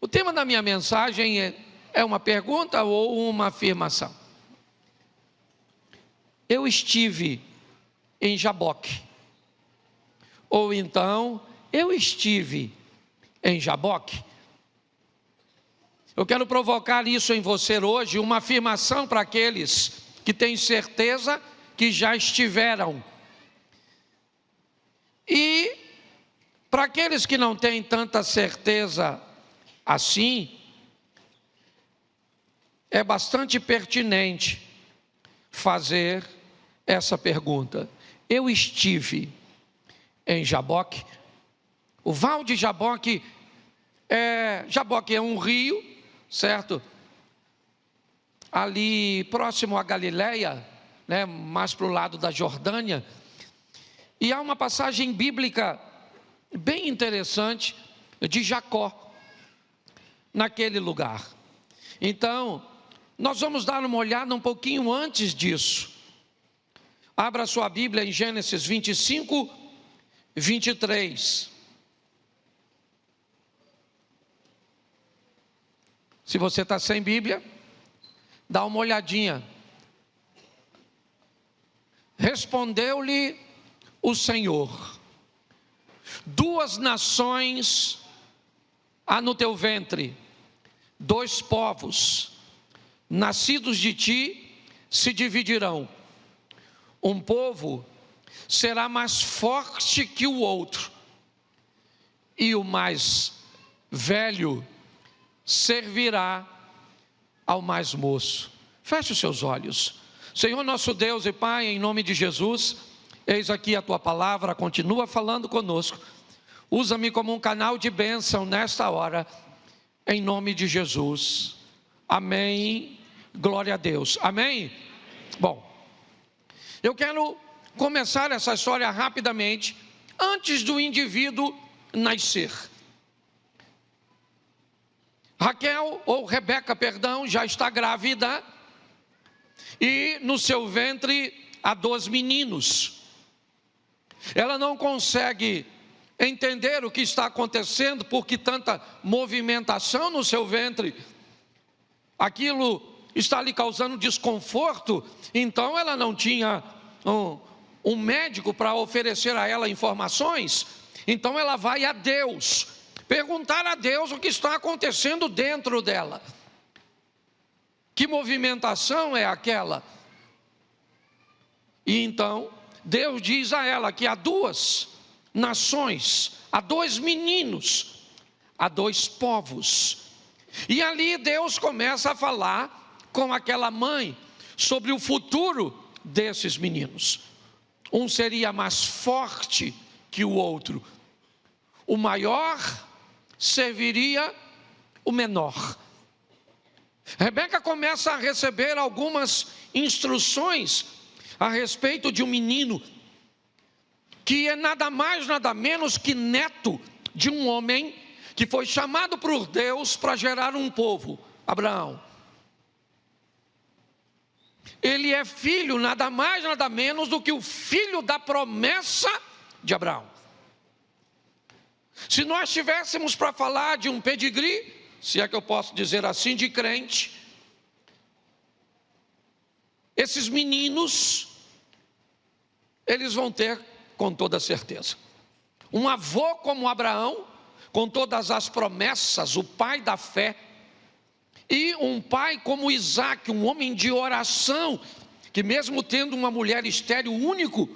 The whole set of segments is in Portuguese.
O tema da minha mensagem é uma pergunta ou uma afirmação. Eu estive em Jaboque. Ou então, eu estive em Jaboque. Eu quero provocar isso em você hoje, uma afirmação para aqueles que têm certeza que já estiveram. E para aqueles que não têm tanta certeza assim, é bastante pertinente fazer essa pergunta. Eu estive em Jaboque. O Val de Jaboque é um rio, certo? Ali próximo a Galileia, né, mais para o lado da Jordânia. E há uma passagem bíblica bem interessante de Jacó naquele lugar. Então, nós vamos dar uma olhada um pouquinho antes disso. Abra sua Bíblia em Gênesis 25, 23. Se você está sem Bíblia, dá uma olhadinha. Respondeu-lhe o Senhor: 2 nações há no teu ventre, 2 povos, nascidos de ti, se dividirão. Um povo será mais forte que o outro, e o mais velho servirá ao mais moço. Feche os seus olhos. Senhor nosso Deus e Pai, em nome de Jesus, eis aqui a tua palavra, continua falando conosco. Usa-me como um canal de bênção nesta hora, em nome de Jesus. Amém. Glória a Deus. Amém? Bom, eu quero começar essa história rapidamente, antes do indivíduo nascer. Rebeca, já está grávida, e no seu ventre há 2 meninos. Ela não consegue entender o que está acontecendo, porque tanta movimentação no seu ventre, aquilo está lhe causando desconforto. Então ela não tinha um médico para oferecer a ela informações. Então ela vai a Deus, perguntar a Deus o que está acontecendo dentro dela. Que movimentação é aquela? E então Deus diz a ela que há 2 nações, há 2 meninos, há 2 povos. E ali Deus começa a falar com aquela mãe sobre o futuro desses meninos. Um seria mais forte que o outro. O maior serviria o menor. Rebeca começa a receber algumas instruções a respeito de um menino que é nada mais, nada menos que neto de um homem que foi chamado por Deus para gerar um povo, Abraão. Ele é filho, nada mais, nada menos do que o filho da promessa de Abraão. Se nós tivéssemos para falar de um pedigree, se é que eu posso dizer assim, de crente, esses meninos, eles vão ter, com toda certeza, um avô como Abraão, com todas as promessas, o pai da fé, e um pai como Isaac, um homem de oração, que mesmo tendo uma mulher estéril, o único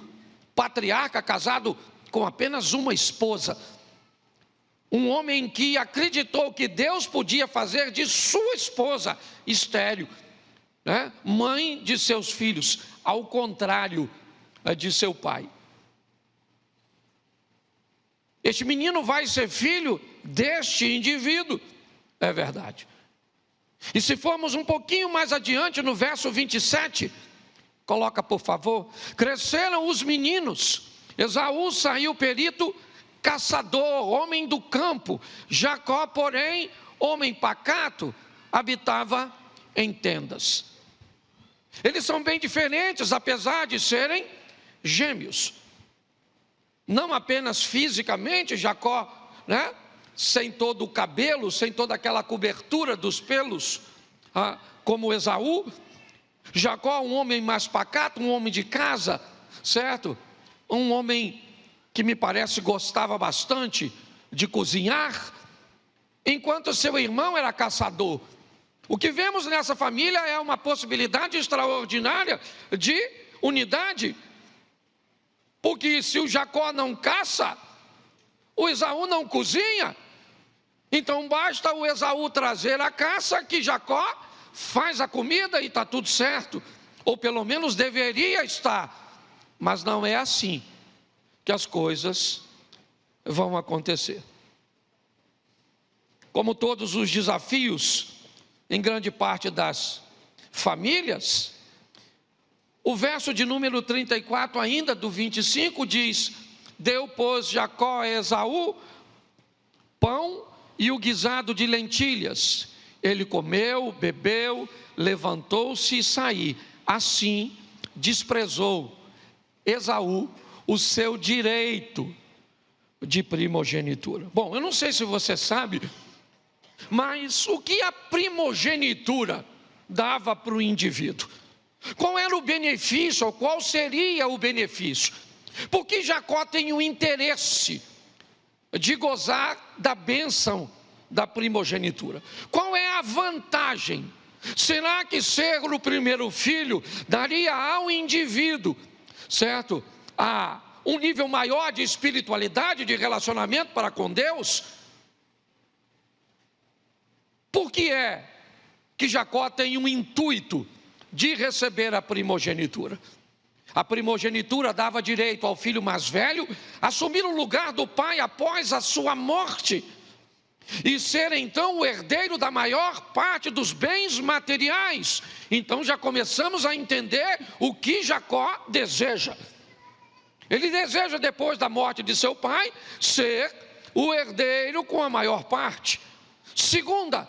patriarca casado com apenas uma esposa, um homem que acreditou que Deus podia fazer de sua esposa estéril, né, mãe de seus filhos, ao contrário de seu pai. Este menino vai ser filho deste indivíduo, é verdade. E se formos um pouquinho mais adiante, no verso 27, coloca por favor. Cresceram os meninos, Esaú saiu perito, caçador, homem do campo. Jacó, porém, homem pacato, habitava em tendas. Eles são bem diferentes, apesar de serem gêmeos. Não apenas fisicamente, Jacó, né, sem todo o cabelo, sem toda aquela cobertura dos pelos, como Esaú. Jacó, um homem mais pacato, um homem de casa, certo? Um homem que me parece gostava bastante de cozinhar, enquanto seu irmão era caçador. O que vemos nessa família é uma possibilidade extraordinária de unidade, porque se o Jacó não caça, o Esaú não cozinha, então basta o Esaú trazer a caça que Jacó faz a comida e está tudo certo, ou pelo menos deveria estar, mas não é assim que as coisas vão acontecer. Como todos os desafios, em grande parte das famílias, o verso de número 34 ainda do 25 diz: deu, pois, Jacó a Esaú pão e o guisado de lentilhas. Ele comeu, bebeu, levantou-se e saiu. Assim desprezou Esaú o seu direito de primogenitura. Bom, eu não sei se você sabe, mas o que a primogenitura dava para o indivíduo? Qual era o benefício, ou qual seria o benefício? Porque Jacó tem o interesse de gozar da bênção da primogenitura. Qual é a vantagem? Será que ser o primeiro filho daria ao indivíduo, certo, um nível maior de espiritualidade, de relacionamento para com Deus? Por que é que Jacó tem um intuito de receber a primogenitura? A primogenitura dava direito ao filho mais velho assumir o lugar do pai após a sua morte e ser então o herdeiro da maior parte dos bens materiais. Então já começamos a entender o que Jacó deseja. Ele deseja, depois da morte de seu pai, ser o herdeiro com a maior parte. Segunda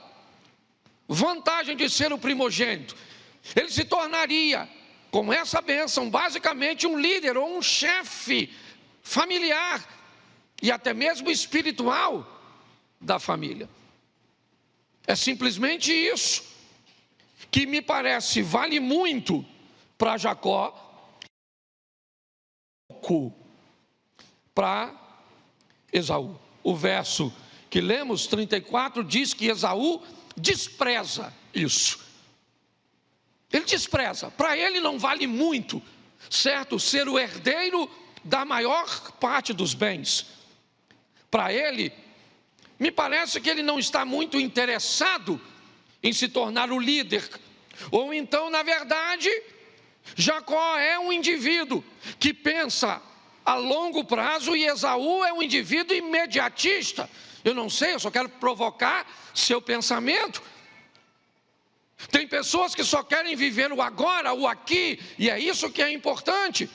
vantagem de ser o primogênito: ele se tornaria, com essa bênção, basicamente um líder ou um chefe familiar e até mesmo espiritual da família. É simplesmente isso que me parece vale muito para Jacó, pouco para Esaú. O verso que lemos, 34, diz que Esaú despreza isso. Ele despreza, para ele não vale muito, certo, ser o herdeiro da maior parte dos bens. Para ele, me parece que ele não está muito interessado em se tornar o líder. Ou então, na verdade, Jacó é um indivíduo que pensa a longo prazo e Esaú é um indivíduo imediatista. Eu não sei, eu só quero provocar seu pensamento. Tem pessoas que só querem viver o agora, o aqui, e é isso que é importante.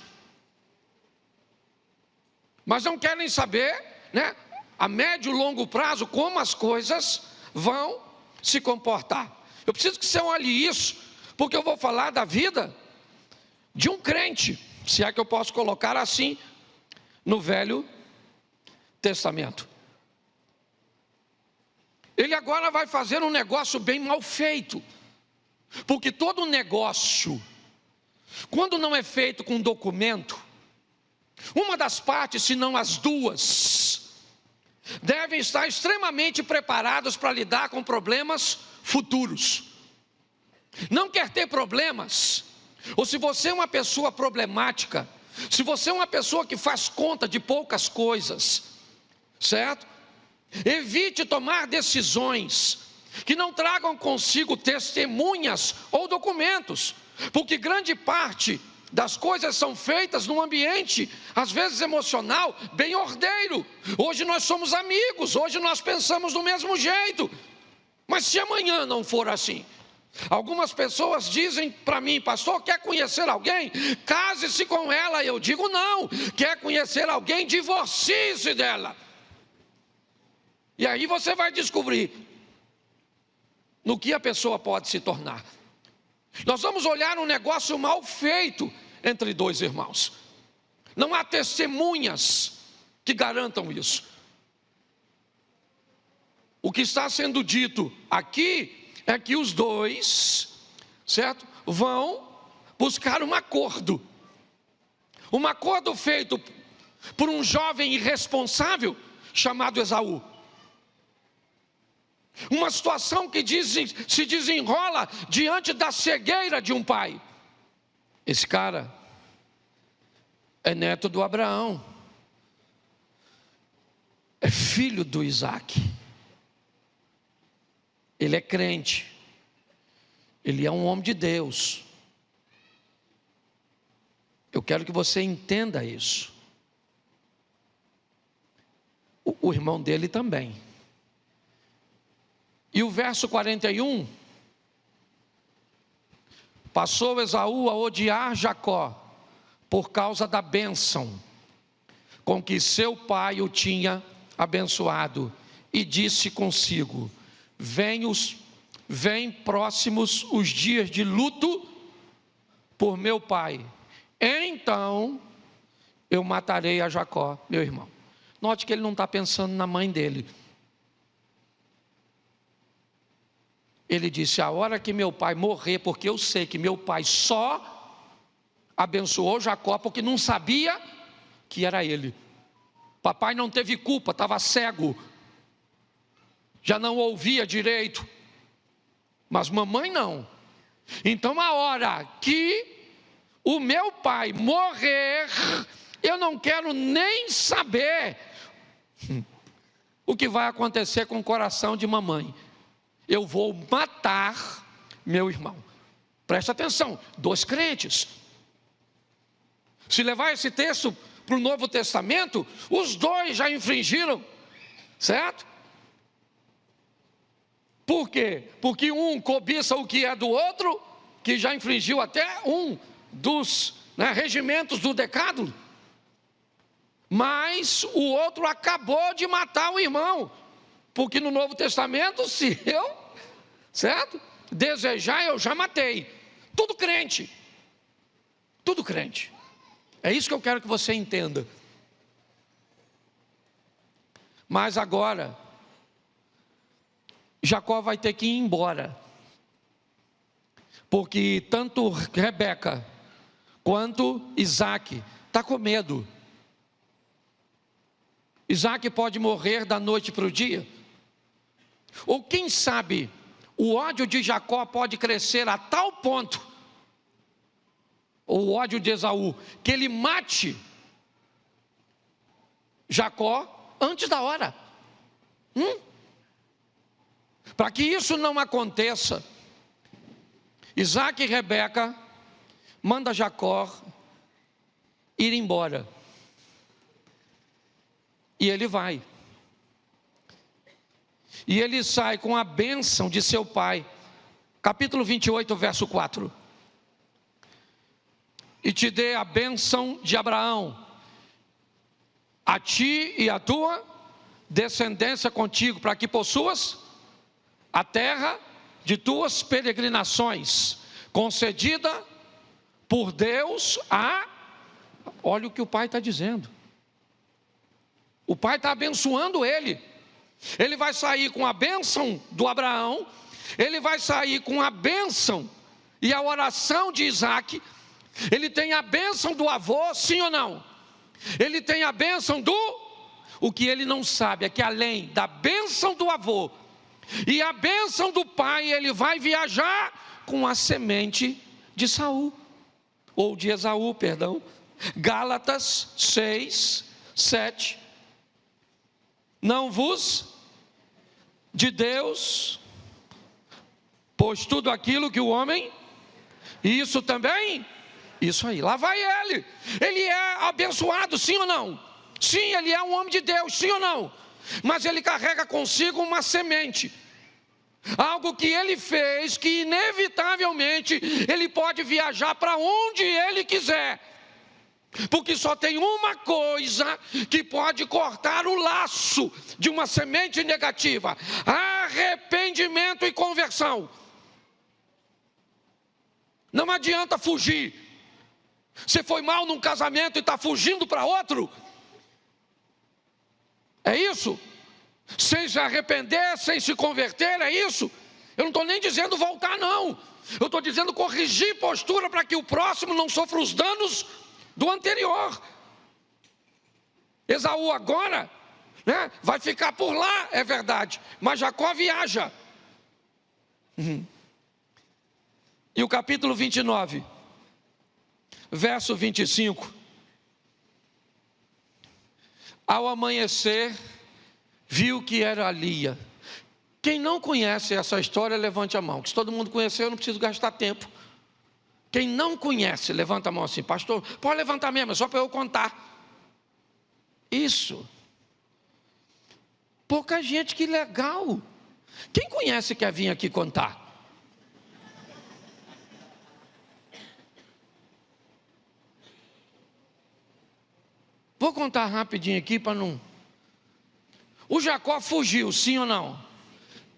Mas não querem saber, né, a médio e longo prazo, como as coisas vão se comportar. Eu preciso que você olhe isso, porque eu vou falar da vida de um crente, se é que eu posso colocar assim, no Velho Testamento. Ele agora vai fazer um negócio bem mal feito, porque todo negócio, quando não é feito com documento, uma das partes, se não as duas, devem estar extremamente preparados para lidar com problemas futuros. Não quer ter problemas, ou se você é uma pessoa problemática, se você é uma pessoa que faz conta de poucas coisas, certo? Evite tomar decisões que não tragam consigo testemunhas ou documentos, porque grande parte das coisas são feitas num ambiente, às vezes emocional, bem ordeiro. Hoje nós somos amigos, hoje nós pensamos do mesmo jeito, mas se amanhã não for assim? Algumas pessoas dizem para mim: pastor, quer conhecer alguém? Case-se com ela. Eu digo não. Quer conhecer alguém? Divorcie-se dela. E aí você vai descobrir no que a pessoa pode se tornar. Nós vamos olhar um negócio mal feito entre dois irmãos. Não há testemunhas que garantam isso. O que está sendo dito aqui é que os dois, certo, vão buscar um acordo feito por um jovem irresponsável chamado Esaú. Uma situação que se desenrola diante da cegueira de um pai. Esse cara é neto do Abraão, é filho do Isaac, ele é crente, ele é um homem de Deus. Eu quero que você entenda isso. O irmão dele também. E o verso 41, passou Esaú a odiar Jacó por causa da bênção com que seu pai o tinha abençoado, e disse consigo: vem próximos os dias de luto por meu pai, então eu matarei a Jacó, meu irmão. Note que ele não está pensando na mãe dele. Ele disse: a hora que meu pai morrer, porque eu sei que meu pai só abençoou Jacó porque não sabia que era ele. Papai não teve culpa, estava cego, já não ouvia direito, mas mamãe não. Então a hora que o meu pai morrer, eu não quero nem saber o que vai acontecer com o coração de mamãe. Eu vou matar meu irmão. Presta atenção, dois crentes. Se levar esse texto para o Novo Testamento, os dois já infringiram, certo? Por quê? Porque um cobiça o que é do outro, que já infringiu até um dos regimentos do decálogo. Mas o outro acabou de matar o irmão. Porque no Novo Testamento, se eu, certo, desejar, eu já matei. Tudo crente. Tudo crente. É isso que eu quero que você entenda. Mas agora, Jacó vai ter que ir embora. Porque tanto Rebeca quanto Isaac está com medo. Isaac pode morrer da noite para o dia. Ou quem sabe, o ódio de Jacó pode crescer a tal ponto, o ódio de Esaú, que ele mate Jacó antes da hora. Para que isso não aconteça, Isaac e Rebeca manda Jacó ir embora. E ele vai. E ele sai com a bênção de seu pai. Capítulo 28, verso 4. E te dê a bênção de Abraão, a ti e a tua descendência contigo, para que possuas a terra de tuas peregrinações, concedida por Deus a... Olha o que o pai está dizendo. O pai está abençoando ele. Ele vai sair com a bênção do Abraão, ele vai sair com a bênção e a oração de Isaac. Ele tem a bênção do avô, sim ou não? Ele tem a bênção do... O que ele não sabe é que além da bênção do avô e a bênção do pai, ele vai viajar com a semente de Saul, ou de Esaú, perdão. Gálatas 6, 7. Não vos de Deus, pois tudo aquilo que o homem, isso também, isso aí, lá vai ele. Ele é abençoado, sim ou não? Sim, ele é um homem de Deus, sim ou não? Mas ele carrega consigo uma semente, algo que ele fez, que inevitavelmente ele pode viajar para onde ele quiser. Porque só tem uma coisa que pode cortar o laço de uma semente negativa: arrependimento e conversão. Não adianta fugir. Você foi mal num casamento e está fugindo para outro? É isso? sem se arrepender, sem se converter, é isso? Eu não estou nem dizendo voltar, não. Eu estou dizendo corrigir postura para que o próximo não sofra os danos do anterior. Esaú agora, né, vai ficar por lá, é verdade, mas Jacó viaja. E o capítulo 29, verso 25. Ao amanhecer, viu que era Lia. Quem não conhece essa história, levante a mão. Que se todo mundo conhecer, eu não preciso gastar tempo. Quem não conhece, levanta a mão assim. Pastor, pode levantar mesmo, é só para eu contar. Isso. Pouca gente, que legal. Quem conhece quer vir aqui contar? Vou contar rapidinho aqui para não... O Jacó fugiu, sim ou não?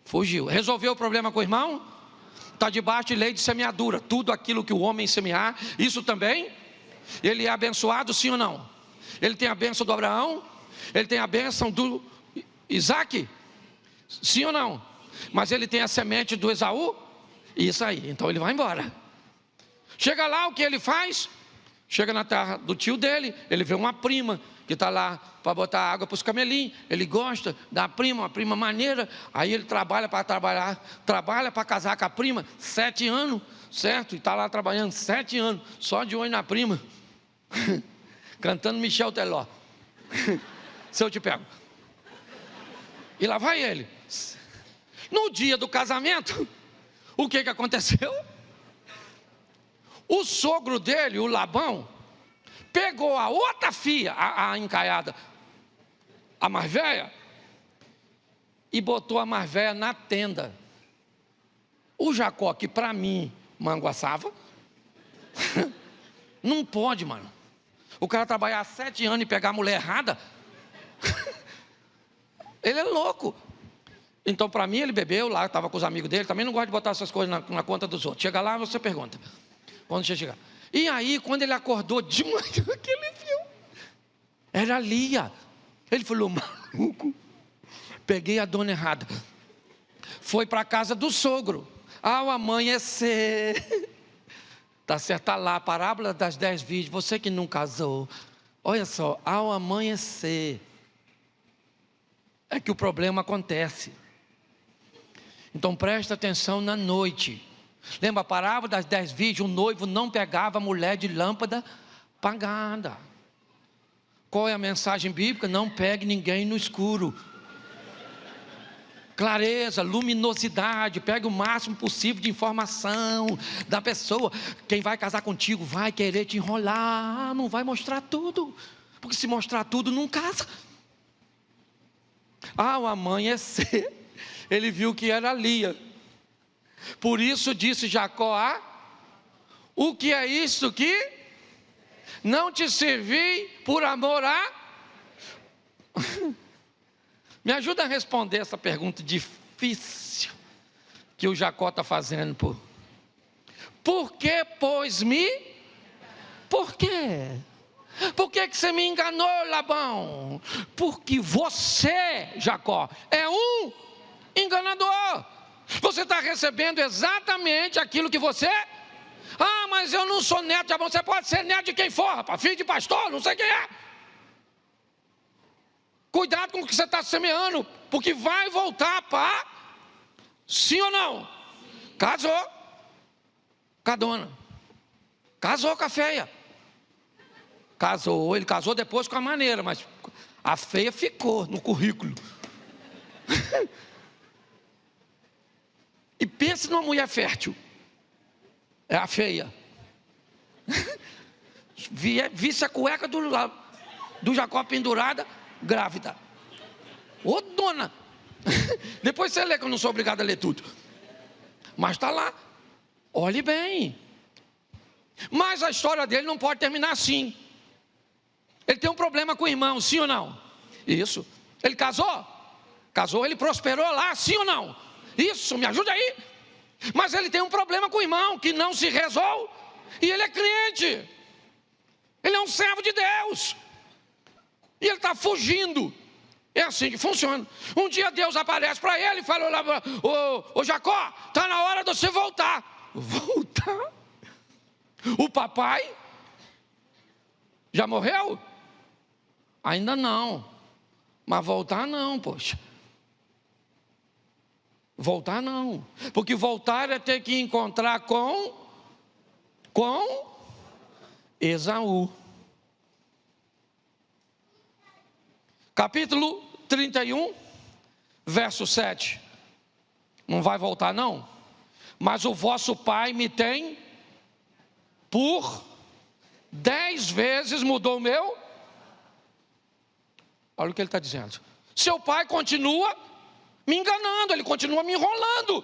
Fugiu. Resolveu o problema com o irmão? Está debaixo de lei de semeadura. Tudo aquilo que o homem semear, isso também, ele é abençoado, sim ou não? Ele tem a bênção do Abraão? Ele tem a bênção do Isaac? Sim ou não? Mas ele tem a semente do Esaú? Isso aí, então ele vai embora. Chega lá, o que ele faz? Chega na terra do tio dele, ele vê uma prima que está lá para botar água para os camelinhos. Ele gosta da prima, uma prima maneira. Aí ele trabalha para casar com a prima, 7 anos, certo? E está lá trabalhando 7 anos, só de olho na prima, cantando Michel Teló. Se eu te pego. E lá vai ele. No dia do casamento, o que aconteceu? O sogro dele, o Labão, pegou a outra filha, a encaiada, a mais velha, e botou a mais velha na tenda. O Jacó, que para mim manguaçava, não pode, mano. O cara trabalhar 7 anos e pegar a mulher errada, ele é louco. Então, para mim, ele bebeu lá, estava com os amigos dele. Também não gosta de botar essas coisas na conta dos outros. Chega lá, você pergunta. Quando você chegar. E aí, quando ele acordou de manhã, que ele viu, era Lia. Ele falou, maluco, peguei a dona errada. Foi para a casa do sogro. Ao amanhecer, está certo, está lá, a parábola das 10 virgens. Você que não casou, olha só, ao amanhecer, é que o problema acontece. Então presta atenção na noite. Lembra a parábola das 10 virgens? O noivo não pegava a mulher de lâmpada apagada. Qual é a mensagem bíblica? Não pegue ninguém no escuro. Clareza, luminosidade, pegue o máximo possível de informação da pessoa. Quem vai casar contigo vai querer te enrolar, não vai mostrar tudo, porque se mostrar tudo não casa. Ao amanhecer, ele viu que era Lia. Por isso disse Jacó o que é isso que não te servi por amor a... Me ajuda a responder essa pergunta difícil que o Jacó está fazendo. Por que, pois, Por quê? Por que você me enganou, Labão? Porque você, Jacó, é um enganador. Você está recebendo exatamente aquilo que você... Ah, mas eu não sou neto de Abraão. Você pode ser neto de quem for, rapaz, filho de pastor, não sei quem é. Cuidado com o que você está semeando, porque vai voltar para... Sim ou não? Casou com a dona, casou com a feia. Casou, ele casou depois com a maneira, mas a feia ficou no currículo. E pense numa mulher fértil. É a feia. Visse a cueca do Jacó pendurada, grávida. Ô dona! Depois você lê, que eu não sou obrigado a ler tudo. Mas está lá. Olhe bem. Mas a história dele não pode terminar assim. Ele tem um problema com o irmão, sim ou não? Isso. Ele casou? Casou, ele prosperou lá, sim ou não? Isso, me ajuda aí. Mas ele tem um problema com o irmão que não se resolve. E ele é crente. Ele é um servo de Deus. E ele está fugindo. É assim que funciona. Um dia Deus aparece para ele e falou lá, ô Jacó, está na hora de você voltar. Voltar? O papai já morreu? Ainda não. Mas voltar não, poxa. Voltar não. Porque voltar é ter que encontrar com Esaú. Capítulo 31, verso 7. Não vai voltar não. Mas o vosso pai me tem por 10 vezes mudou o meu. Olha o que ele está dizendo. Seu pai continua me enganando, ele continua me enrolando.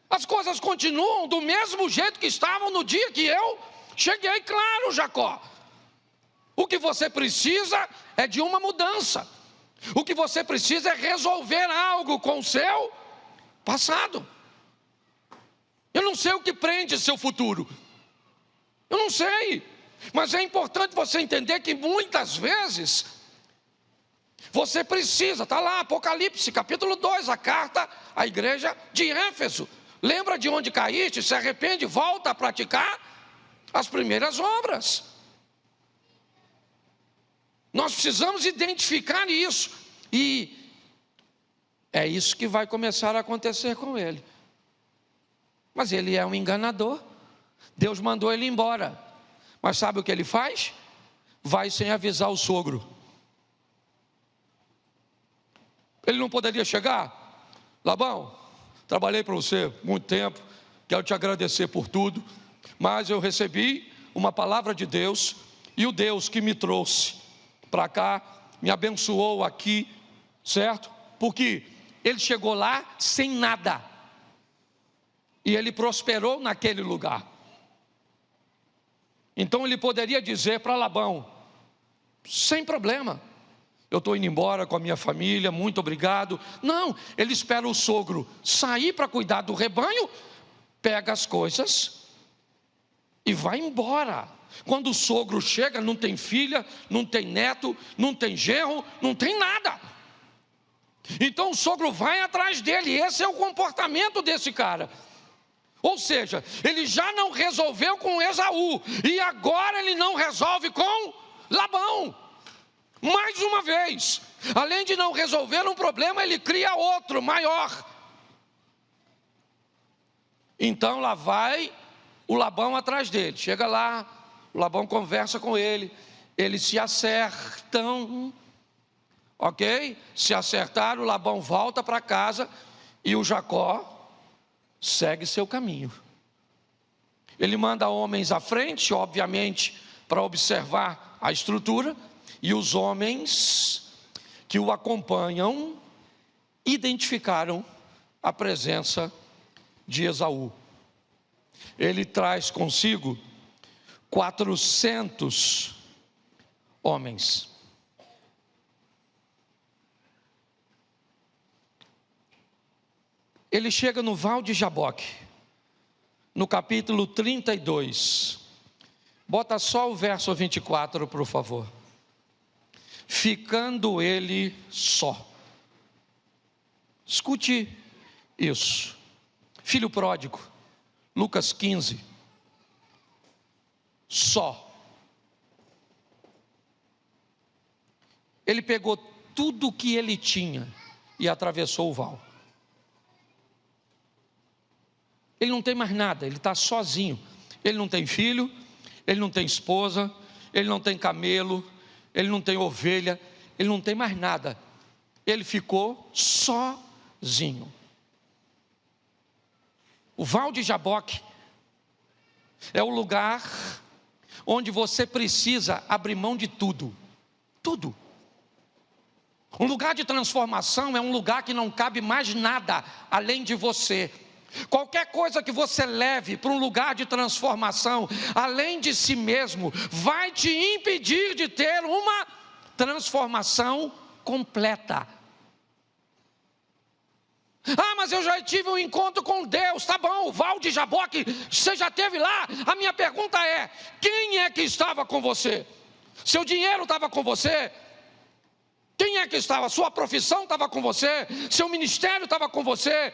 As coisas continuam do mesmo jeito que estavam no dia que eu cheguei. Claro, Jacó, o que você precisa é de uma mudança. O que você precisa é resolver algo com o seu passado. Eu não sei o que prende seu futuro, eu não sei, mas é importante você entender que muitas vezes você precisa, está lá, Apocalipse, capítulo 2, a carta à igreja de Éfeso. Lembra de onde caíste, se arrepende, volta a praticar as primeiras obras. Nós precisamos identificar isso, e é isso que vai começar a acontecer com ele. Mas ele é um enganador. Deus mandou ele embora, mas sabe o que ele faz? Vai sem avisar o sogro. Ele não poderia chegar? Labão, trabalhei para você muito tempo, quero te agradecer por tudo, mas eu recebi uma palavra de Deus, e o Deus que me trouxe para cá, me abençoou aqui, certo? Porque ele chegou lá sem nada, e ele prosperou naquele lugar. Então ele poderia dizer para Labão, sem problema, eu estou indo embora com a minha família, muito obrigado. Não, ele espera o sogro sair para cuidar do rebanho, pega as coisas e vai embora. Quando o sogro chega, não tem filha, não tem neto, não tem genro, não tem nada. Então o sogro vai atrás dele, esse é o comportamento desse cara. Ou seja, ele já não resolveu com Esaú, e agora ele não resolve com Labão. Mais uma vez, além de não resolver um problema, ele cria outro, maior. Então lá vai o Labão atrás dele. Chega lá, o Labão conversa com ele, eles se acertam, ok? Se acertaram, o Labão volta para casa, e o Jacó segue seu caminho. Ele manda homens à frente, obviamente, para observar a estrutura, e os homens que o acompanham identificaram a presença de Esaú. Ele traz consigo 400 homens. Ele chega no Val de Jaboque, no capítulo 32. Bota só o verso 24, por favor. Ficando ele só. Escute isso. Filho pródigo, Lucas 15. Só. Ele pegou tudo que ele tinha e atravessou o val. Ele não tem mais nada, ele está sozinho. Ele não tem filho, ele não tem esposa, ele não tem camelo, ele não tem ovelha, ele não tem mais nada. Ele ficou sozinho. O Val de Jaboque é o lugar onde você precisa abrir mão de tudo. Tudo. Um lugar de transformação é um lugar que não cabe mais nada além de você. Qualquer coisa que você leve para um lugar de transformação, além de si mesmo, vai te impedir de ter uma transformação completa. Ah, mas eu já tive um encontro com Deus. Tá bom, o Val de Jaboque, você já esteve lá? A minha pergunta é, quem é que estava com você? Seu dinheiro estava com você? Quem é que estava? Sua profissão estava com você? Seu ministério estava com você?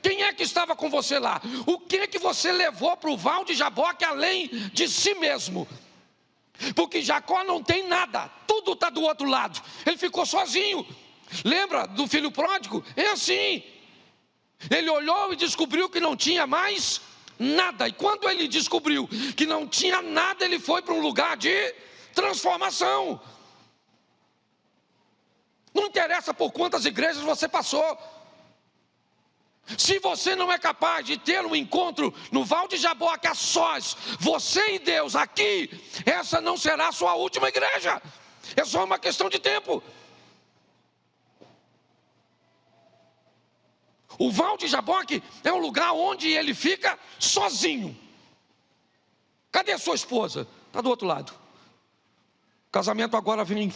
Quem é que estava com você lá? O que que você levou para o Val de Jaboque além de si mesmo? Porque Jacó não tem nada, tudo está do outro lado. Ele ficou sozinho. Lembra do filho pródigo? É assim. Ele olhou e descobriu que não tinha mais nada. E quando ele descobriu que não tinha nada, ele foi para um lugar de transformação. Não interessa por quantas igrejas você passou. Se você não é capaz de ter um encontro no Val de Jaboque a sós, você e Deus aqui, essa não será a sua última igreja. É só uma questão de tempo. O Val de Jaboque é um lugar onde ele fica sozinho. Cadê a sua esposa? Está do outro lado. O casamento agora vem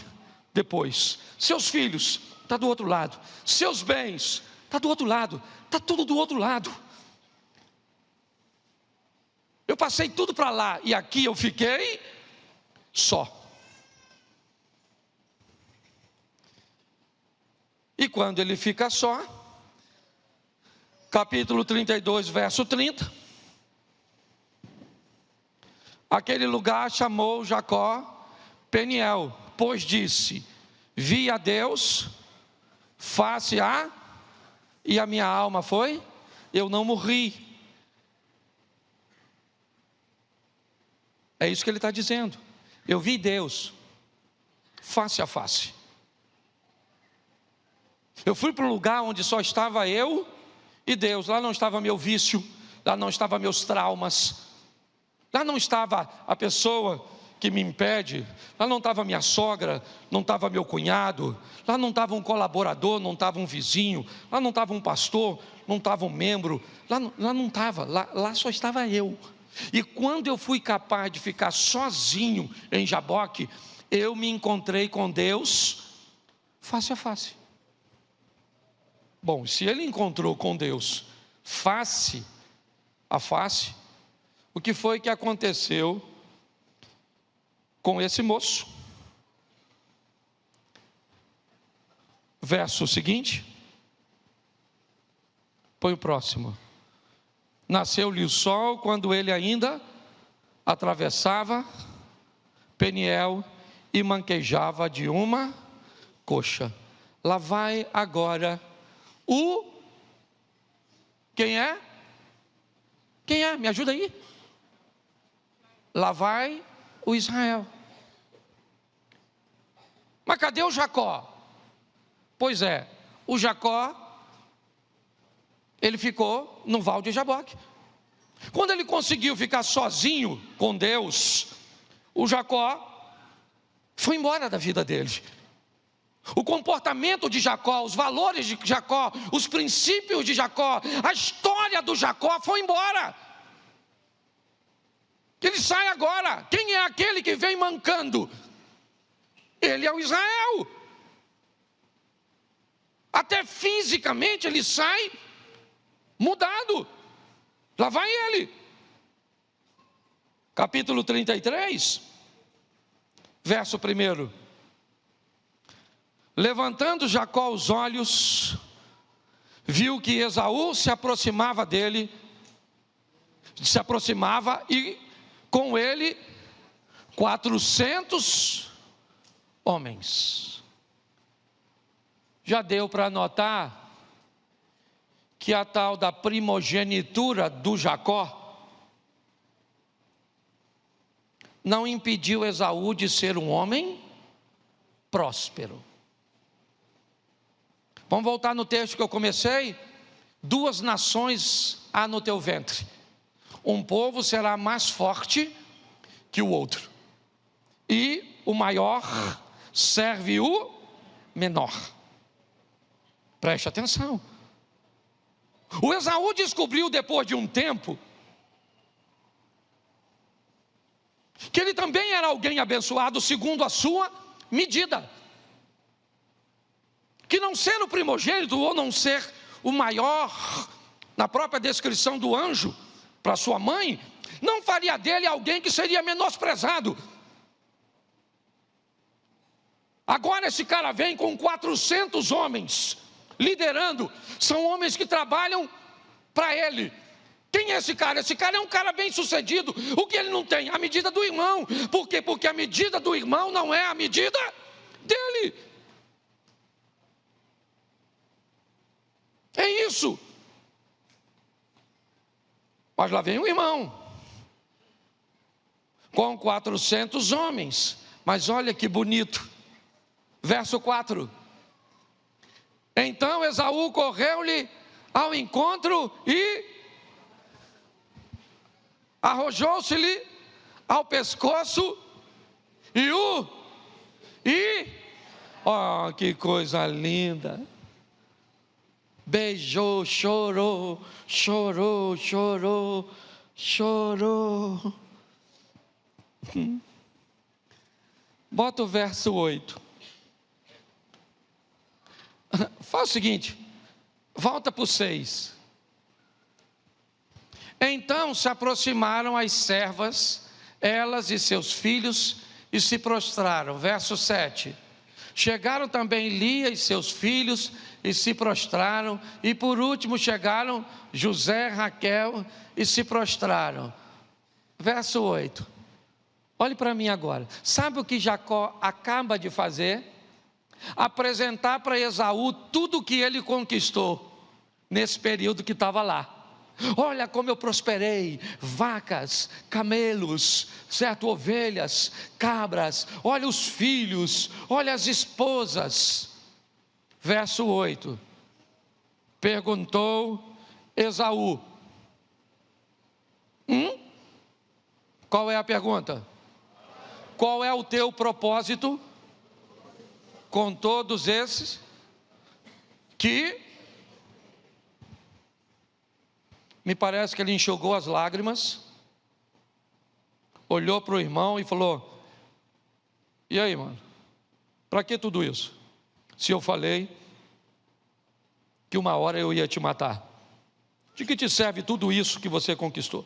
depois. Seus filhos, está do outro lado. Seus bens, está do outro lado. Está tudo do outro lado. Eu passei tudo para lá e aqui eu fiquei só. E quando ele fica só, capítulo 32, verso 30, aquele lugar chamou Jacó Peniel, pois disse: vi a Deus face a, e a minha alma foi, eu não morri. É isso que ele está dizendo. Eu vi Deus face a face. Eu fui para um lugar onde só estava eu e Deus. Lá não estava meu vício, lá não estava meus traumas, lá não estava a pessoa que me impede, lá não estava minha sogra, não estava meu cunhado, lá não estava um colaborador, não estava um vizinho, lá não estava um pastor, não estava um membro, lá não estava, lá só estava eu. E quando eu fui capaz de ficar sozinho em Jaboque, eu me encontrei com Deus face a face. Bom, se ele encontrou com Deus face a face, o que foi que aconteceu com esse moço? Verso seguinte. Põe o próximo. Nasceu-lhe o sol quando ele ainda atravessava Peniel e manquejava de uma coxa. Lá vai agora quem é? Quem é? Me ajuda aí. Lá vai o Israel. Mas cadê o Jacó? Pois é, o Jacó, ele ficou no Val de Jaboque. Quando ele conseguiu ficar sozinho com Deus, o Jacó foi embora da vida dele. O comportamento de Jacó, os valores de Jacó, os princípios de Jacó, a história do Jacó foi embora. Ele sai agora. Quem é aquele que vem mancando? Ele é o Israel. Até fisicamente ele sai mudado. Lá vai ele. Capítulo 33, verso 1. Levantando Jacó os olhos, viu que Esaú se aproximava dele, e com ele 400 homens. Já deu para notar que a tal da primogenitura do Jacó não impediu Esaú de ser um homem próspero. Vamos voltar no texto que eu comecei. 2 nações há no teu ventre. Um povo será mais forte que o outro, e o maior serve o menor. Preste atenção. O Esaú descobriu depois de um tempo que ele também era alguém abençoado segundo a sua medida. Que não ser o primogênito ou não ser o maior, na própria descrição do anjo para sua mãe, não faria dele alguém que seria menosprezado. Agora esse cara vem com 400 homens, liderando. São homens que trabalham para ele. Quem é esse cara? Esse cara é um cara bem sucedido. O que ele não tem? A medida do irmão. Por quê? Porque a medida do irmão não é a medida dele. É isso. Mas lá vem o irmão, com 400 homens. Mas olha que bonito. Verso 4. Então Esaú correu-lhe ao encontro e arrojou-se-lhe ao pescoço oh, que coisa linda. Beijou, chorou, chorou, chorou, chorou. Bota o verso 8. Faz o seguinte, volta para o 6. Então se aproximaram as servas, elas e seus filhos, e se prostraram. Verso 7. Chegaram também Lia e seus filhos, e se prostraram. E por último chegaram José, Raquel, e se prostraram. Verso 8. Olhe para mim agora. Sabe o que Jacó acaba de fazer? Apresentar para Esaú tudo o que ele conquistou nesse período que estava lá. Olha como eu prosperei, vacas, camelos, certo, ovelhas, cabras, olha os filhos, olha as esposas. Verso 8, perguntou Esaú, qual é a pergunta? Qual é o teu propósito com todos esses que... Me parece que ele enxugou as lágrimas, olhou para o irmão e falou, e aí, mano, para que tudo isso? Se eu falei que uma hora eu ia te matar, de que te serve tudo isso que você conquistou?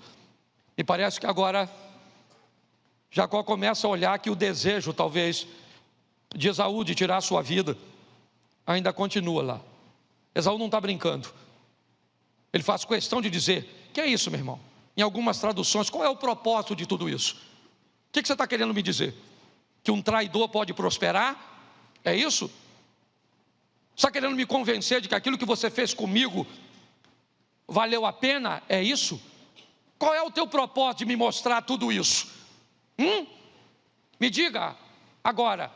Me parece que agora Jacó começa a olhar que o desejo, talvez, de Esaú de tirar a sua vida, ainda continua lá. Esaú não está brincando. Ele faz questão de dizer, que é isso, meu irmão? Em algumas traduções, qual é o propósito de tudo isso? O que você está querendo me dizer? Que um traidor pode prosperar? É isso? Você está querendo me convencer de que aquilo que você fez comigo valeu a pena? É isso? Qual é o teu propósito de me mostrar tudo isso? Me diga agora.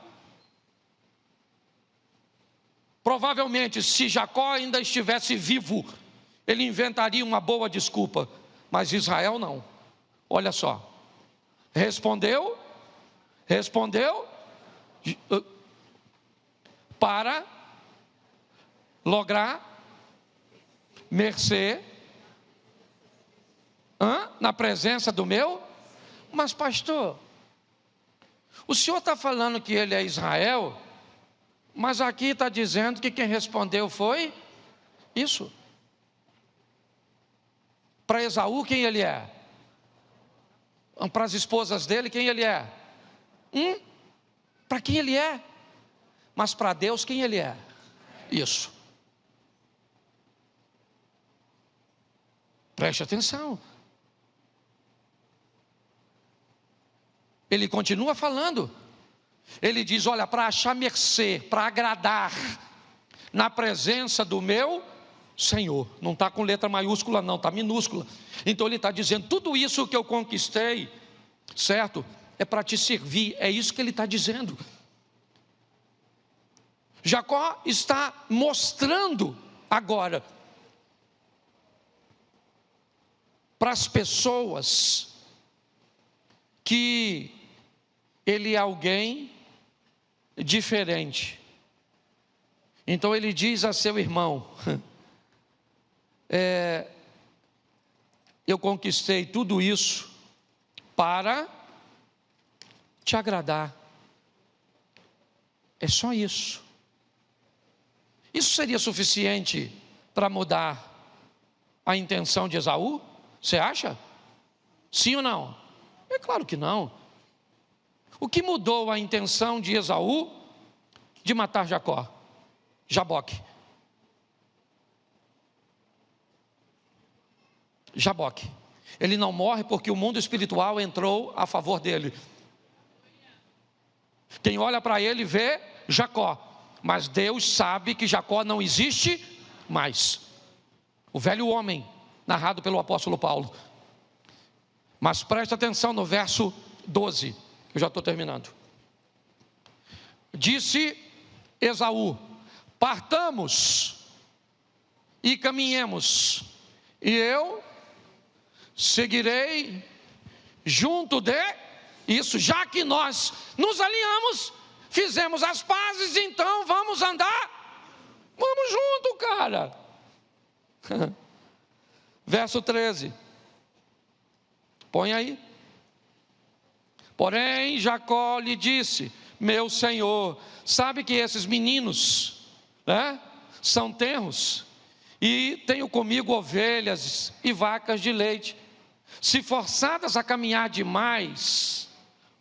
Provavelmente, se Jacó ainda estivesse vivo, ele inventaria uma boa desculpa, mas Israel não. Olha só, respondeu para lograr mercê na presença do meu. Mas pastor, o senhor está falando que ele é Israel, mas aqui está dizendo que quem respondeu foi isso. Para Esaú, quem ele é? Para as esposas dele, quem ele é? Para quem ele é? Mas para Deus, quem ele é? Isso. Preste atenção. Ele continua falando. Ele diz, olha, para achar mercê, para agradar na presença do meu Senhor. Não está com letra maiúscula não, está minúscula. Então ele está dizendo, tudo isso que eu conquistei, certo? É para te servir, é isso que ele está dizendo. Jacó está mostrando agora para as pessoas que ele é alguém diferente. Então ele diz a seu irmão, eu conquistei tudo isso para te agradar. É só isso. Isso seria suficiente para mudar a intenção de Esaú? Você acha? Sim ou não? É claro que não. O que mudou a intenção de Esaú de matar Jacó, Jaboque. Jaboque. Ele não morre porque o mundo espiritual entrou a favor dele. Quem olha para ele vê Jacó, mas Deus sabe que Jacó não existe mais. O velho homem, narrado pelo apóstolo Paulo. Mas preste atenção no verso 12, eu já estou terminando. Disse Esaú: partamos e caminhemos, e eu seguirei junto de isso, já que nós nos alinhamos, fizemos as pazes, então vamos andar, vamos junto, cara. Verso 13, põe aí. Porém Jacó lhe disse: meu senhor, sabe que esses meninos, né, são tenros, e tenho comigo ovelhas e vacas de leite. Se forçadas a caminhar demais,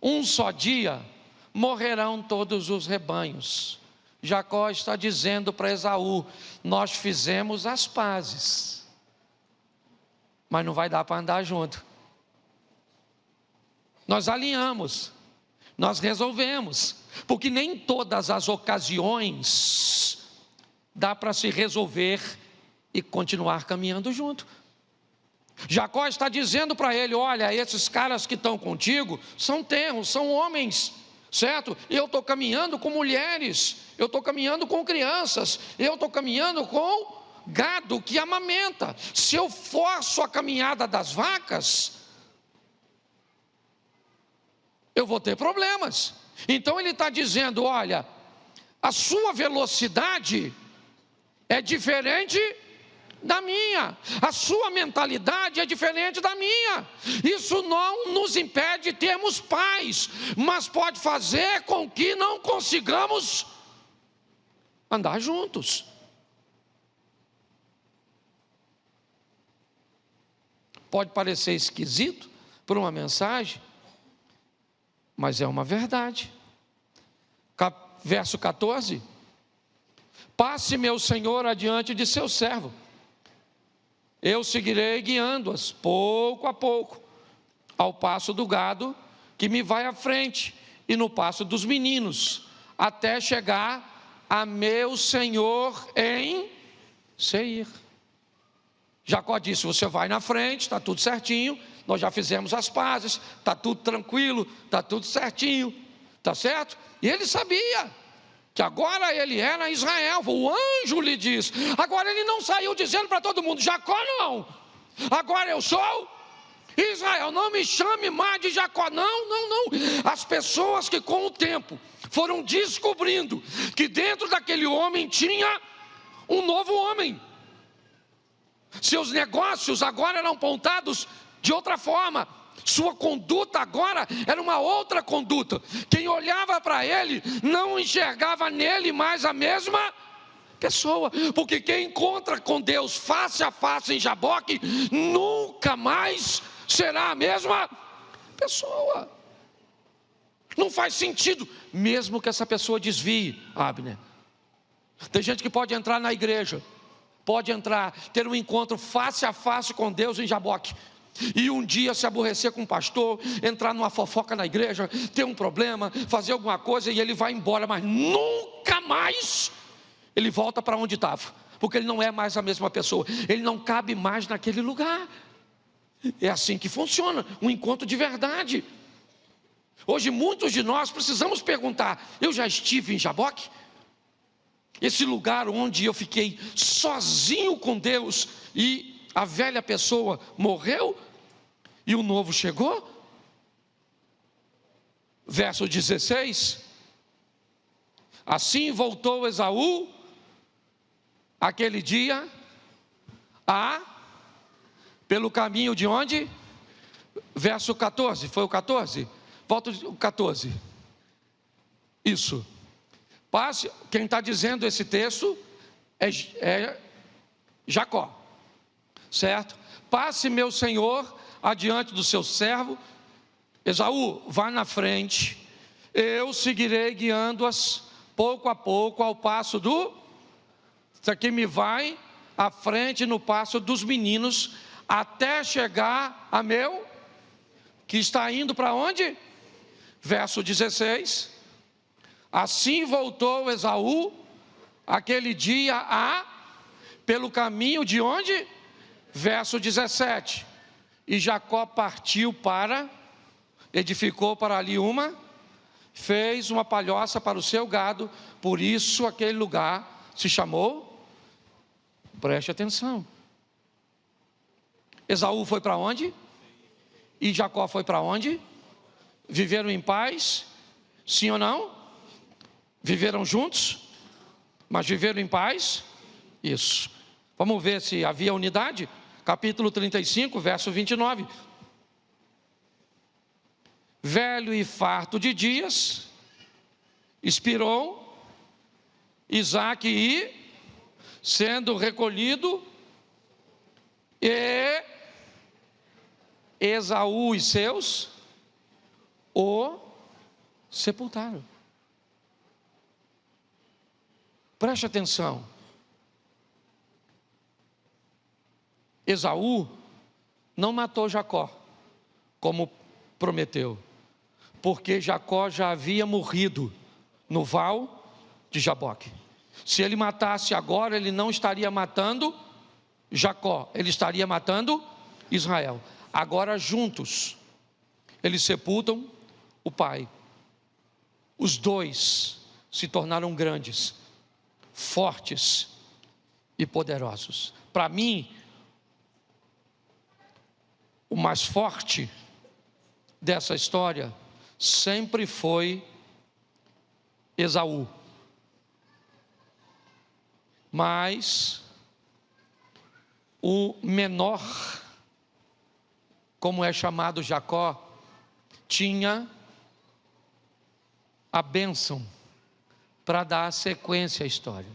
um só dia, morrerão todos os rebanhos. Jacó está dizendo para Esaú: nós fizemos as pazes, mas não vai dar para andar junto. Nós alinhamos, nós resolvemos, porque nem todas as ocasiões dá para se resolver e continuar caminhando junto. Jacó está dizendo para ele: olha, esses caras que estão contigo são tenros, são homens, certo? Eu estou caminhando com mulheres, eu estou caminhando com crianças, eu estou caminhando com gado que amamenta. Se eu forço a caminhada das vacas, eu vou ter problemas. Então ele está dizendo: olha, a sua velocidade é diferente da minha, a sua mentalidade é diferente da minha. Isso não nos impede de termos paz, mas pode fazer com que não consigamos andar juntos. Pode parecer esquisito por uma mensagem, mas é uma verdade. Verso 14: passe meu senhor adiante de seu servo, eu seguirei guiando-as pouco a pouco, ao passo do gado que me vai à frente, e no passo dos meninos, até chegar a meu senhor em Seir. Jacó disse: você vai na frente, está tudo certinho, nós já fizemos as pazes, está tudo tranquilo, está tudo certinho, está certo? E ele sabia que agora ele era Israel, o anjo lhe diz. Agora ele não saiu dizendo para todo mundo: Jacó não, agora eu sou Israel, não me chame mais de Jacó. Não, não, não. As pessoas que com o tempo foram descobrindo que dentro daquele homem tinha um novo homem, seus negócios agora eram apontados de outra forma, sua conduta agora era uma outra conduta. Quem olhava para ele não enxergava nele mais a mesma pessoa, porque quem encontra com Deus face a face em Jaboque nunca mais será a mesma pessoa. Não faz sentido, mesmo que essa pessoa desvie, Abner. Tem gente que pode entrar na igreja, pode entrar, ter um encontro face a face com Deus em Jaboque, e um dia se aborrecer com um pastor, entrar numa fofoca na igreja, ter um problema, fazer alguma coisa, e ele vai embora, mas nunca mais ele volta para onde estava, porque ele não é mais a mesma pessoa, ele não cabe mais naquele lugar. É assim que funciona um encontro de verdade. Hoje muitos de nós precisamos perguntar: eu já estive em Jaboque? Esse lugar onde eu fiquei sozinho com Deus e a velha pessoa morreu e o novo chegou? Verso 16: assim voltou Esaú aquele dia pelo caminho de onde? Verso 14, foi o 14? Volta o 14. Isso. Passe, quem está dizendo esse texto é Jacó, certo? Passe meu senhor adiante do seu servo. Esaú, vá na frente, eu seguirei guiando-as pouco a pouco, ao passo do... Isso aqui me vai à frente no passo dos meninos, até chegar a meu, que está indo para onde? Verso 16. Assim voltou Esaú, aquele dia pelo caminho de onde? Verso 17. E Jacó partiu edificou para ali fez uma palhoça para o seu gado, por isso aquele lugar se chamou, preste atenção. Esaú foi para onde? E Jacó foi para onde? Viveram em paz? Sim ou não? Viveram juntos? Mas viveram em paz? Isso. Vamos ver se havia unidade? Capítulo 35, verso 29. Velho e farto de dias, expirou Isaque e, sendo recolhido, e Esaú e seus o sepultaram. Preste atenção. Esaú não matou Jacó, como prometeu, porque Jacó já havia morrido no val de Jaboque. Se ele matasse agora, ele não estaria matando Jacó, ele estaria matando Israel. Agora juntos, eles sepultam o pai. Os dois se tornaram grandes, fortes e poderosos. Para mim, o mais forte dessa história sempre foi Esaú. Mas o menor, como é chamado Jacó, tinha a bênção para dar sequência à história.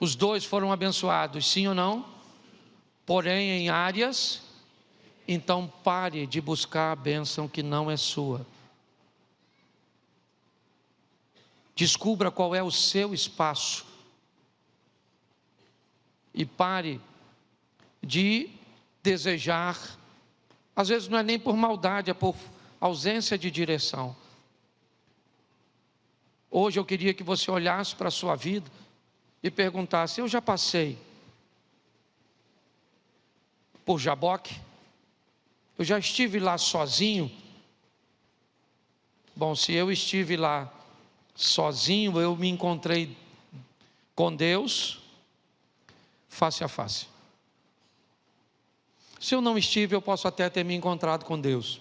Os dois foram abençoados, sim ou não? Porém em áreas. Então pare de buscar a bênção que não é sua. Descubra qual é o seu espaço. E pare de desejar, às vezes não é nem por maldade, é por ausência de direção. Hoje eu queria que você olhasse para a sua vida e perguntasse: eu já passei por Jaboque? Eu já estive lá sozinho? Bom, se eu estive lá sozinho, eu me encontrei com Deus face a face. Se eu não estive, eu posso até ter me encontrado com Deus,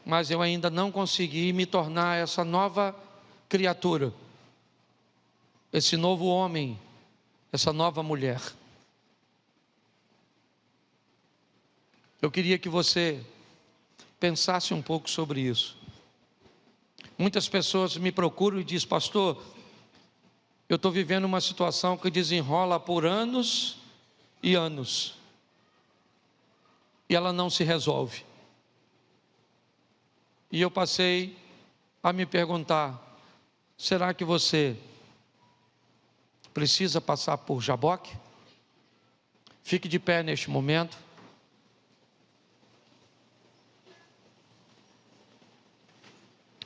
mas eu ainda não consegui me tornar essa nova criatura, esse novo homem, essa nova mulher. Eu queria que você pensasse um pouco sobre isso. Muitas pessoas me procuram e dizem: pastor, eu estou vivendo uma situação que desenrola por anos e anos, e ela não se resolve. E eu passei a me perguntar: será que você precisa passar por Jaboque? Fique de pé neste momento.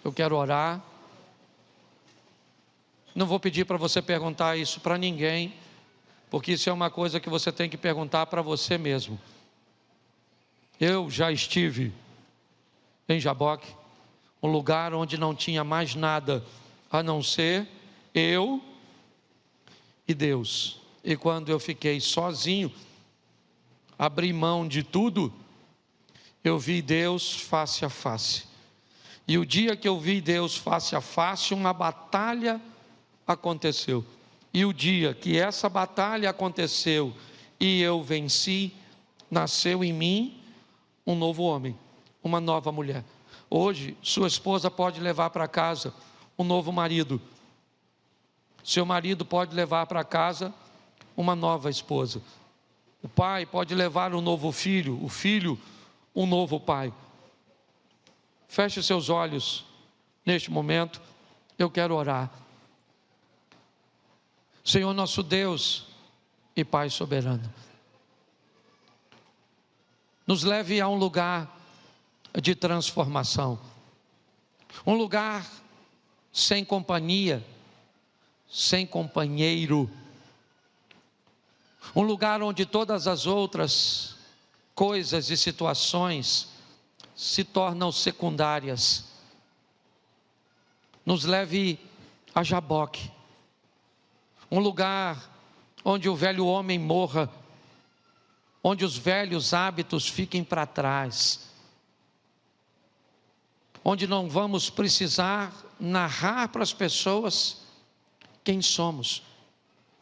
Eu quero orar. Não vou pedir para você perguntar isso para ninguém, porque isso é uma coisa que você tem que perguntar para você mesmo. Eu já estive em Jaboque, um lugar onde não tinha mais nada a não ser eu e Deus. E quando eu fiquei sozinho, abri mão de tudo, eu vi Deus face a face. E o dia que eu vi Deus face a face, uma batalha aconteceu. E o dia que essa batalha aconteceu e eu venci, nasceu em mim um novo homem, uma nova mulher. Hoje, sua esposa pode levar para casa um novo marido. Seu marido pode levar para casa uma nova esposa. O pai pode levar um novo filho, o filho, um novo pai. Feche seus olhos neste momento. eu quero orar. Senhor nosso Deus e Pai soberano, nos leve a um lugar de transformação, um lugar sem companhia, sem companheiro, um lugar onde todas as outras coisas e situações se tornam secundárias. Nos leve a Jaboque, um lugar onde o velho homem morra, onde os velhos hábitos fiquem para trás, onde não vamos precisar narrar para as pessoas quem somos,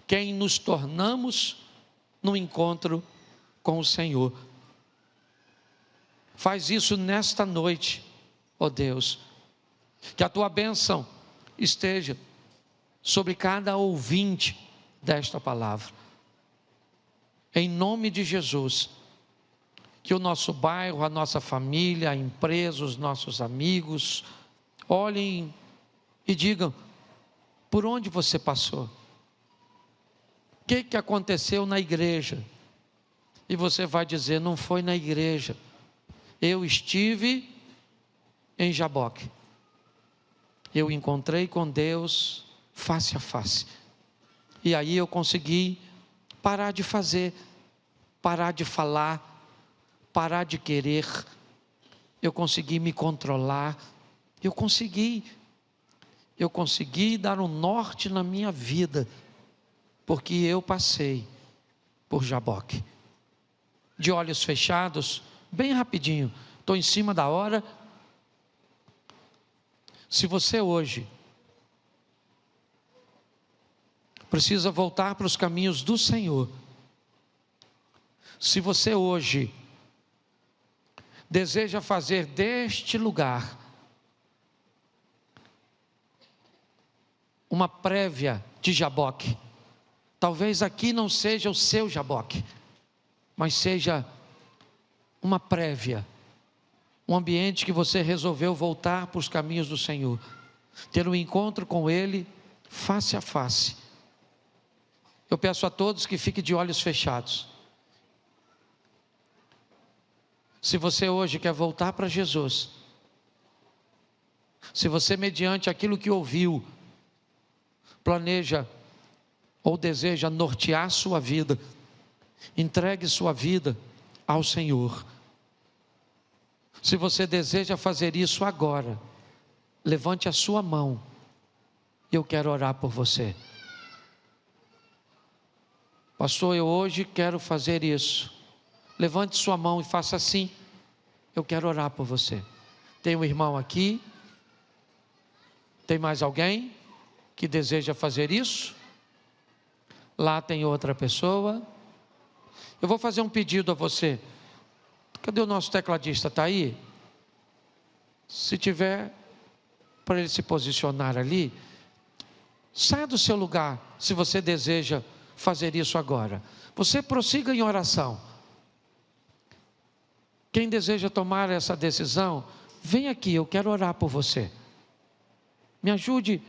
quem nos tornamos no encontro com o Senhor. Faz isso nesta noite, ó Deus, que a tua bênção esteja sobre cada ouvinte desta palavra. Em nome de Jesus, que o nosso bairro, a nossa família, a empresa, os nossos amigos, olhem e digam: por onde você passou? O que aconteceu na igreja? E você vai dizer: não foi na igreja, eu estive em Jaboque, eu encontrei com Deus face a face, e aí eu consegui parar de fazer, parar de falar, parar de querer, eu consegui me controlar, eu consegui dar um norte na minha vida, porque eu passei por Jaboque. De olhos fechados, bem rapidinho, estou em cima da hora. Se você hoje precisa voltar para os caminhos do Senhor, se você hoje deseja fazer deste lugar uma prévia de Jaboque, talvez aqui não seja o seu Jaboque, mas seja uma prévia, um ambiente que você resolveu voltar para os caminhos do Senhor, ter um encontro com Ele face a face. Eu peço a todos que fiquem de olhos fechados. Se você hoje quer voltar para Jesus, se você, mediante aquilo que ouviu, planeja ou deseja nortear sua vida, entregue sua vida ao Senhor. Se você deseja fazer isso agora, levante a sua mão, eu quero orar por você. Pastor, eu hoje quero fazer isso. Levante sua mão e faça assim: eu quero orar por você. Tem um irmão aqui. Tem mais alguém que deseja fazer isso? Lá tem outra pessoa. Eu vou fazer um pedido a você. Cadê o nosso tecladista? Está aí? Se tiver, para ele se posicionar ali. Saia do seu lugar, se você deseja fazer isso agora. Você prossiga em oração. Quem deseja tomar essa decisão, vem aqui, eu quero orar por você. Me ajude.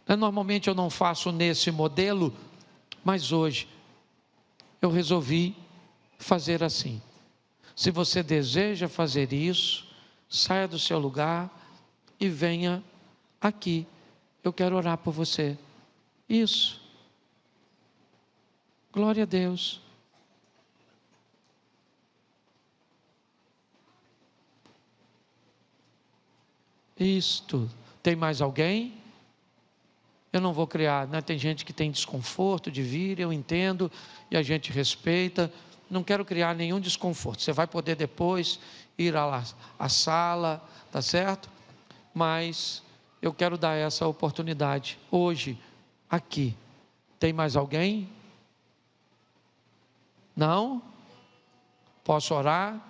Normalmente eu não faço nesse modelo, mas hoje eu resolvi fazer assim. Se você deseja fazer isso, saia do seu lugar e venha aqui. Eu quero orar por você. Isso. Glória a Deus. Isto. Tem mais alguém? Eu não vou criar, né? Tem gente que tem desconforto de vir, eu entendo, e a gente respeita. Não quero criar nenhum desconforto. Você vai poder depois ir à sala, tá certo? Mas eu quero dar essa oportunidade hoje, aqui. Tem mais alguém? Não? Posso orar?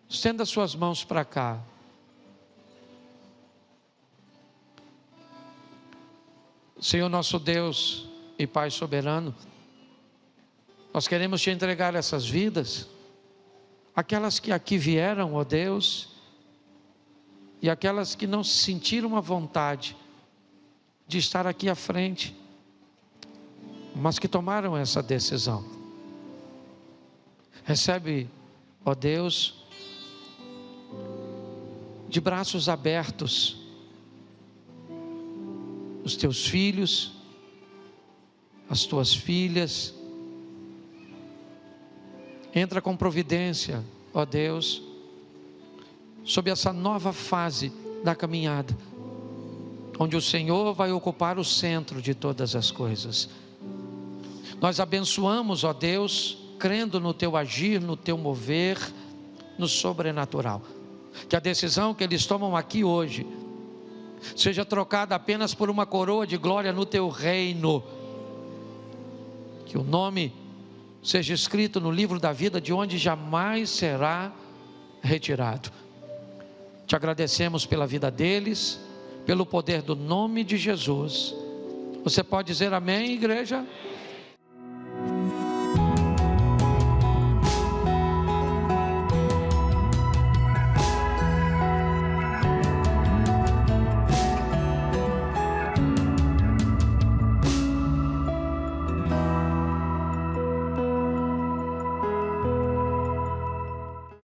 Estenda suas mãos para cá. Senhor nosso Deus e Pai soberano, nós queremos te entregar essas vidas, aquelas que aqui vieram, ó Deus, e aquelas que não sentiram a vontade de estar aqui à frente, mas que tomaram essa decisão. Recebe, ó Deus, de braços abertos, os teus filhos, as tuas filhas. Entra com providência, ó Deus, sobre essa nova fase da caminhada, onde o Senhor vai ocupar o centro de todas as coisas. Nós abençoamos, ó Deus, crendo no teu agir, no teu mover, no sobrenatural. Que a decisão que eles tomam aqui hoje seja trocada apenas por uma coroa de glória no teu reino. Que o nome seja escrito no livro da vida, de onde jamais será retirado. Te agradecemos pela vida deles, pelo poder do nome de Jesus. Você pode dizer amém, igreja?